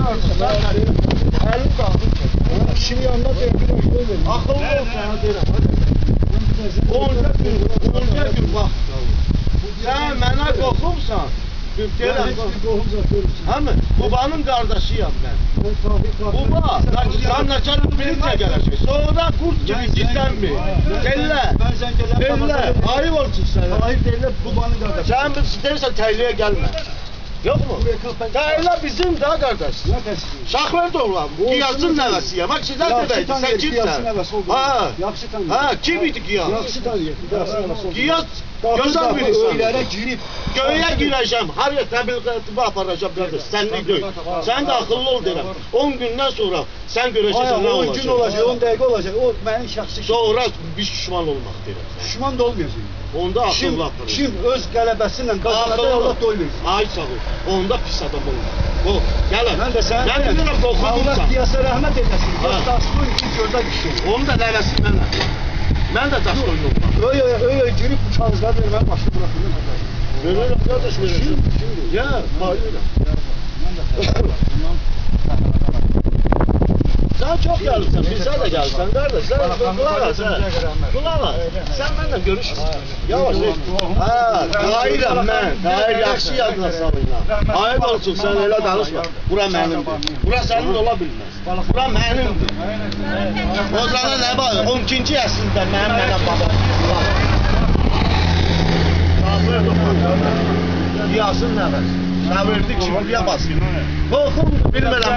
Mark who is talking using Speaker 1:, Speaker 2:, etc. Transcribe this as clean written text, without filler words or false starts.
Speaker 1: Əlim qalxır. Kişinin yanına deyir, bir şey verin.
Speaker 2: Akıllı ol sana deyirəm, hadi. Onca gün bax. Sən mənə qoxumsan. Deyirəm, həmi? Babanın qardaşıyam mən. Baba, sən nəkər bilinçə gələcək. Sonra qurt kimi gizlənmir. Deyirlər, ayıb olsun sənə.
Speaker 1: Ayıb deyirlər, babanın qardaşı.
Speaker 2: Sən deyirsən təhliyə gəlmə. Yok mu? Təhliyə bizim də qardaş. Şahver də oğlan, Qiyasın nəvəsiyəm. Bak sizdən deməkdir, sən kimsən?
Speaker 1: Yaxşı tanıyır.
Speaker 2: Ha, kim idi Qiyas?
Speaker 1: Yaxşı tanıyır.
Speaker 2: Qiyas gözəl bir insan.
Speaker 1: Öylərə girib.
Speaker 2: Göyə girəcəm, hər yer təbliğatımı aparacam qardaş, sənlik deyil. Sən də akıllı ol deyirəm. 10 gündən sonra sən görəcəksən nə
Speaker 1: 10 gün olacaq, 10 dəqiqə olacaq. O mənim şəxsi
Speaker 2: sonra biz düşman olmaq deyirəm.
Speaker 1: Düşman da olmayacaq.
Speaker 2: Onda akıllı aparır.
Speaker 1: Kim öz qələbəsi ilə qazanacaq, Allah doymuyor.
Speaker 2: Ay sağ ol. Onda pis adam olmaz. Gəl.
Speaker 1: Mən də sən
Speaker 2: bilirəm
Speaker 1: Allah
Speaker 2: qorxudursan.
Speaker 1: Qiyasa rəhmət eləsin. Daşdoy iki gördə düşür.
Speaker 2: Onu da nəvəsi mənə. Mən də daşdoy olmam.
Speaker 1: Öyle girib bu kağızları mən başını bırakıyorum.
Speaker 2: Verirəm qardaş, verirəm. Ya, bayılırım. Sen çok gelirsen, bize de gelsen kardeş. Sen kulak as, kulak as. Sen benimle görüşün. Yavaş et. Ha, hayırım ben. Hayır, yaxşı yadına salıyla. Ayıp olsun, sen öyle danışma. Bura mənimdir. Bura senin ola bilmez. Bura mənimdir. O zaman ne var? 12. əsrində mənə babam. Qiyasın nəvəsi. Səvirdi kimliyə basın. Qorxum bilmirəm.